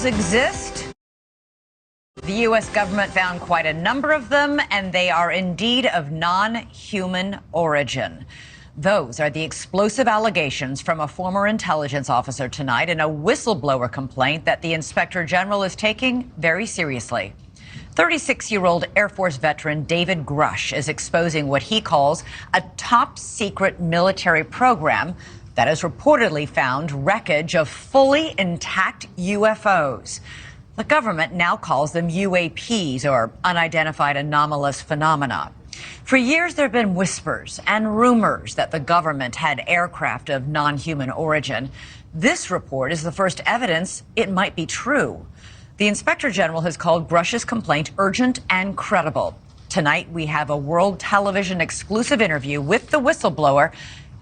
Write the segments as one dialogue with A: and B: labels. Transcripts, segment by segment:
A: exist? The U.S. government found quite a number of them, and they are indeed of non-human origin. Those are the explosive allegations from a former intelligence officer tonight in a whistleblower complaint that the Inspector General is taking very seriously. 36-year-old Air Force veteran David Grusch is exposing what he calls a top-secret military program that has reportedly found wreckage of fully intact UFOs. The government now calls them UAPs, or unidentified anomalous phenomena. For years, there have been whispers and rumors that the government had aircraft of non-human origin. This report is the first evidence it might be true. The Inspector General has called Grusch's complaint urgent and credible. Tonight, we have a World Television exclusive interview with the whistleblower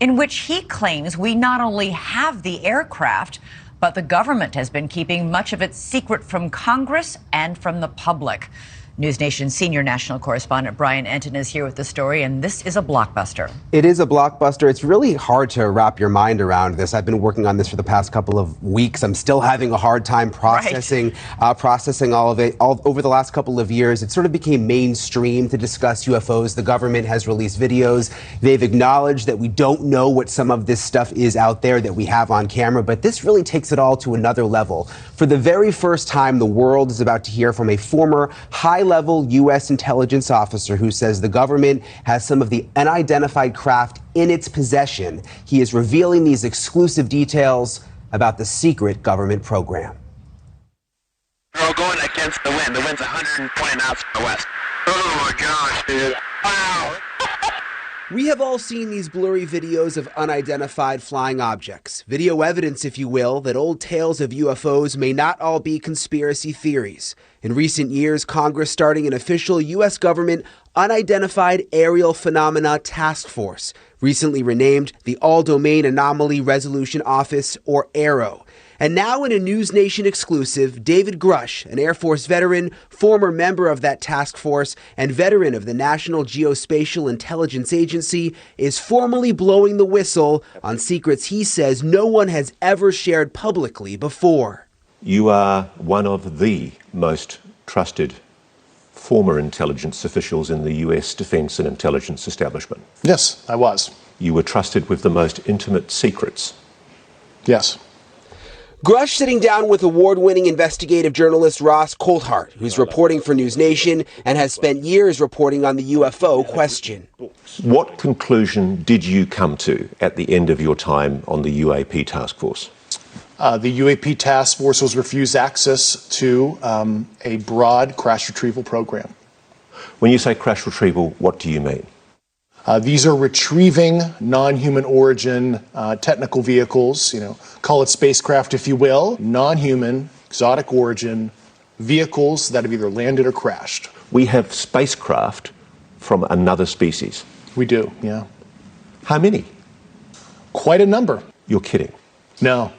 A: in which he claims we not only have the aircraft, but the government has been keeping much of it secret from Congress and from the public. News Nation senior national correspondent Brian Enton is here with the story, and this is a blockbuster.
B: It is a blockbuster. It's really hard to wrap your mind around this. I've been working on this for the past couple of weeks. I'm still having a hard time processing all of it. Over the last couple of years, it sort of became mainstream to discuss UFOs. The government has released videos. They've acknowledged that we don't know what some of this stuff is out there that we have on camera, but this really takes it all to another level. For the very first time, the world is about to hear from a former high-level U.S. intelligence officer who says the government has some of the unidentified craft in its possession. He is revealing these exclusive details about the secret government program.
C: We're going against the wind. The wind's 120 knots from the west. Oh my gosh, dude. Wow.
B: We have all seen these blurry videos of unidentified flying objects. Video evidence, if you will, that old tales of UFOs may not all be conspiracy theories. In recent years, Congress starting an official U.S. government Unidentified Aerial Phenomena Task Force, recently renamed the All-Domain Anomaly Resolution Office, or AARO. And now in a News Nation exclusive, David Grusch, an Air Force veteran, former member of that task force, and veteran of the National Geospatial Intelligence Agency, is formally blowing the whistle on secrets he says no one has ever shared publicly before.
D: You are one of the most trusted former intelligence officials in the US defense and intelligence establishment.
E: Yes, I was.
D: You were trusted with the most intimate secrets.
E: Yes.
B: Grusch sitting down with award-winning investigative journalist Ross Coulthard, who's reporting for News Nation and has spent years reporting on the UFO question.
D: What conclusion did you come to at the end of your time on the UAP task force?
E: The UAP task force was refused access to a broad crash retrieval program.
D: When you say crash retrieval, what do you mean?
E: These are retrieving non-human origin technical vehicles, call it spacecraft if you will, non-human, exotic origin vehicles that have either landed or crashed.
D: We have spacecraft from another species.
E: We do, yeah.
D: How many?
E: Quite a number.
D: You're kidding.
E: No.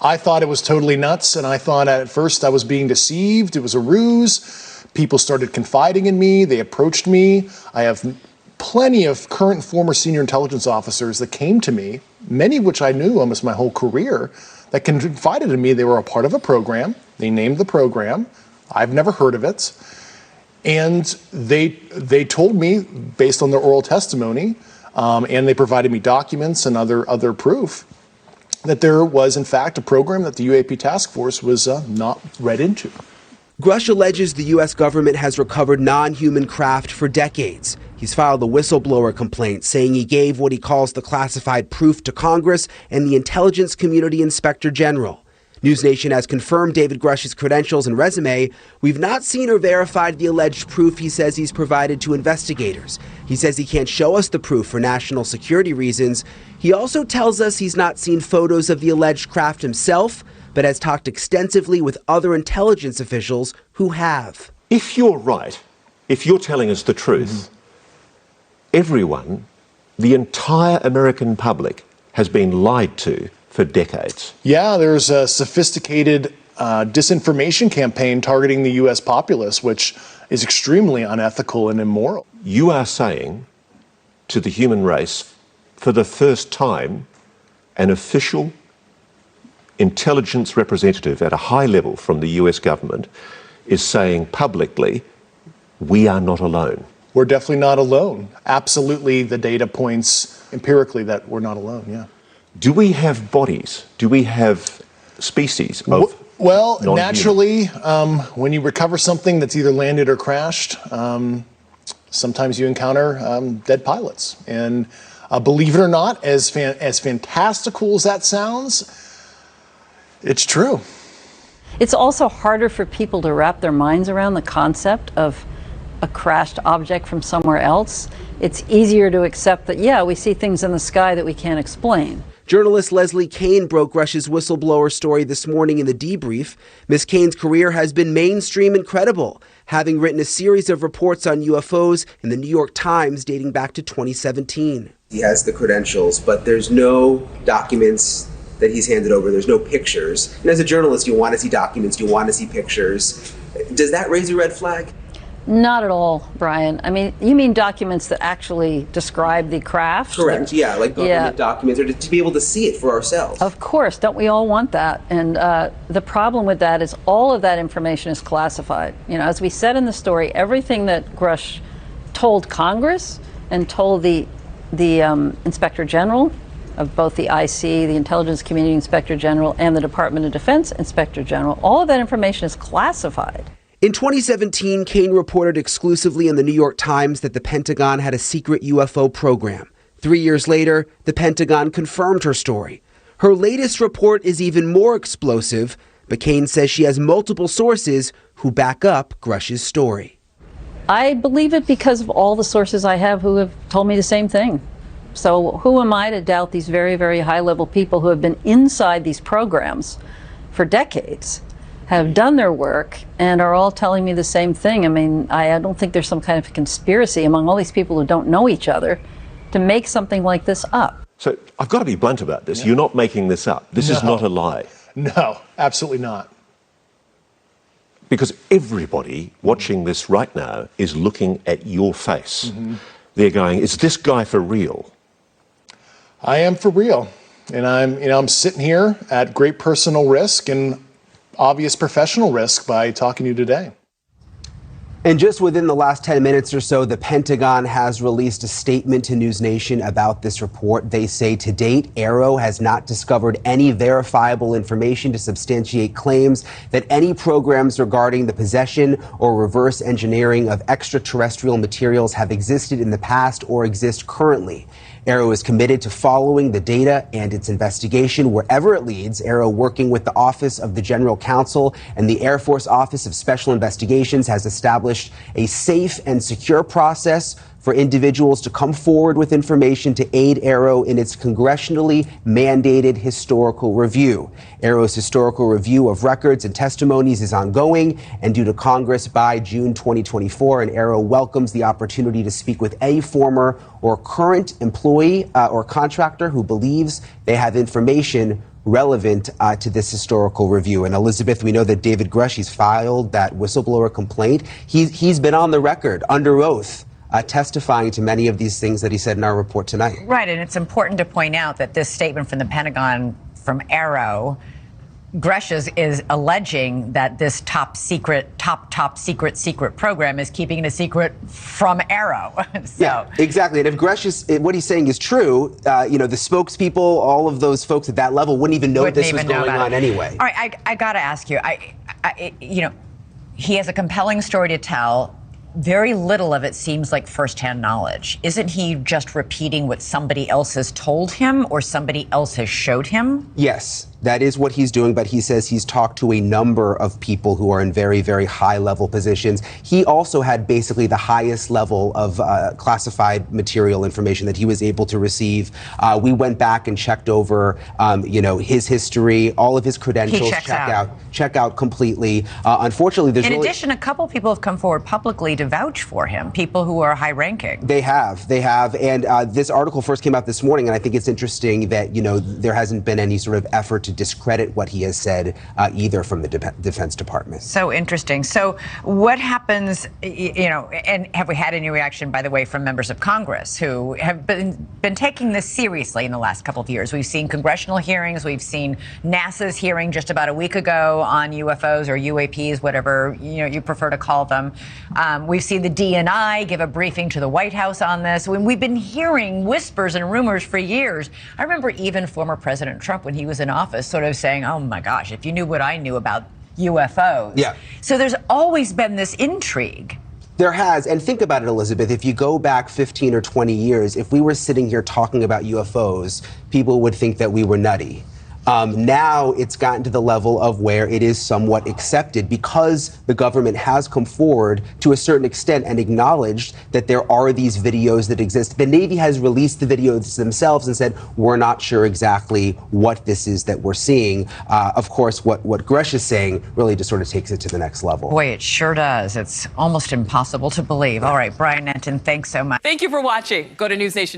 E: I thought it was totally nuts, and I thought at first I was being deceived. It was a ruse. People started confiding in me. They approached me. I have plenty of current and former senior intelligence officers that came to me, many of which I knew almost my whole career, that confided in me they were a part of a program. They named the program. I've never heard of it. And they told me, based on their oral testimony, and they provided me documents and other proof, that there was, in fact, a program that the UAP task force was not read into.
B: Grusch alleges the U.S. government has recovered non-human craft for decades. He's filed a whistleblower complaint saying he gave what he calls the classified proof to Congress and the intelligence community inspector general. News Nation has confirmed David Grusch's credentials and resume. We've not seen or verified the alleged proof he says he's provided to investigators. He says he can't show us the proof for national security reasons. He also tells us he's not seen photos of the alleged craft himself, but has talked extensively with other intelligence officials who have.
D: If you're right, if you're telling us the truth, everyone, the entire American public, has been lied to for decades.
E: Yeah, there's a sophisticated disinformation campaign targeting the U.S. populace, which is extremely unethical and immoral.
D: You are saying to the human race, for the first time, an official intelligence representative at a high level from the US government is saying publicly, we are not alone.
E: We're definitely not alone. Absolutely, the data points empirically that we're not alone, yeah.
D: Do we have bodies? Do we have species of
E: Well,
D: non-human?
E: naturally, when you recover something that's either landed or crashed, sometimes you encounter dead pilots. And believe it or not, as fantastical as that sounds, it's true.
F: It's also harder for people to wrap their minds around the concept of a crashed object from somewhere else. It's easier to accept that, yeah, we see things in the sky that we can't explain.
B: Journalist Leslie Kane broke Grusch's whistleblower story this morning in the debrief. Ms. Kane's career has been mainstream and credible, having written a series of reports on UFOs in the New York Times dating back to 2017. He has the credentials, but there's no documents that he's handed over. There's no pictures. And as a journalist, you want to see documents, you want to see pictures. Does that raise a red flag?
F: Not at all, Brian. I mean, you mean documents that actually describe the craft?
B: Correct, yeah, like government documents, or to be able to see it for ourselves.
F: Of course, don't we all want that? And the problem with that is all of that information is classified. You know, as we said in the story, everything that Grusch told Congress and told the Inspector General of both the IC, the Intelligence Community Inspector General, and the Department of Defense Inspector General, all of that information is classified.
B: In 2017, Kane reported exclusively in the New York Times that the Pentagon had a secret UFO program. 3 years later, the Pentagon confirmed her story. Her latest report is even more explosive, but Kane says she has multiple sources who back up Grusch's story.
F: I believe it because of all the sources I have who have told me the same thing. So who am I to doubt these very, very high-level people who have been inside these programs for decades, have done their work, and are all telling me the same thing? I mean, I don't think there's some kind of conspiracy among all these people who don't know each other to make something like this up.
D: So I've got to be blunt about this. You're not making this up. This is not a lie.
E: No, absolutely not.
D: Because everybody watching this right now is looking at your face. They're going, is this guy for real?
E: I am for real. And I'm sitting here at great personal risk and obvious professional risk by talking to you today.
B: And just within the last 10 minutes or so, the Pentagon has released a statement to News Nation about this report. They say to date, AARO has not discovered any verifiable information to substantiate claims that any programs regarding the possession or reverse engineering of extraterrestrial materials have existed in the past or exist currently. AARO is committed to following the data and its investigation wherever it leads. AARO, working with the Office of the General Counsel and the Air Force Office of Special Investigations, has established a safe and secure process for individuals to come forward with information to aid AARO in its congressionally mandated historical review. AARO's historical review of records and testimonies is ongoing and due to Congress by June 2024, and AARO welcomes the opportunity to speak with any former or current employee or contractor who believes they have information relevant to this historical review. And Elizabeth, we know that David Grusch, he's filed that whistleblower complaint. He's been on the record under oath testifying to many of these things that he said in our report tonight.
A: Right, and it's important to point out that this statement from the Pentagon, from AARO, Grusch is alleging that this top secret program is keeping it a secret from AARO. So.
B: Yeah, exactly. And if Grusch is, what he's saying is true, the spokespeople, all of those folks at that level wouldn't even know this was going on anyway.
A: All right, I got to ask you, he has a compelling story to tell. Very little of it seems like firsthand knowledge. Isn't he just repeating what somebody else has told him or somebody else has showed him?
B: Yes, that is what he's doing, but he says he's talked to a number of people who are in very, very high level positions. He also had basically the highest level of classified material information that he was able to receive. We went back and checked over, his history, all of his credentials, check out completely. Unfortunately,
A: in addition, a couple people have come forward publicly to vouch for him, people who are high ranking.
B: They have. And this article first came out this morning, and I think it's interesting that, there hasn't been any sort of effort to discredit what he has said either from the Defense Department.
A: So interesting. So what happens, and have we had any reaction, by the way, from members of Congress who have been taking this seriously in the last couple of years? We've seen congressional hearings. We've seen NASA's hearing just about a week ago on UFOs or UAPs, whatever you prefer to call them. We've seen the DNI give a briefing to the White House on this. When we've been hearing whispers and rumors for years. I remember even former President Trump, when he was in office, sort of saying, oh my gosh, if you knew what I knew about UFOs.
B: Yeah.
A: So there's always been this intrigue.
B: There has. And think about it, Elizabeth. If you go back 15 or 20 years, if we were sitting here talking about UFOs, people would think that we were nutty. Now it's gotten to the level of where it is somewhat accepted because the government has come forward to a certain extent and acknowledged that there are these videos that exist. The Navy has released the videos themselves and said, we're not sure exactly what this is that we're seeing. Of course, what Grusch is saying really just sort of takes it to the next level.
A: Boy, it sure does. It's almost impossible to believe. All right, Brian Nenton, thanks so much.
G: Thank you for watching. Go to NewsNation.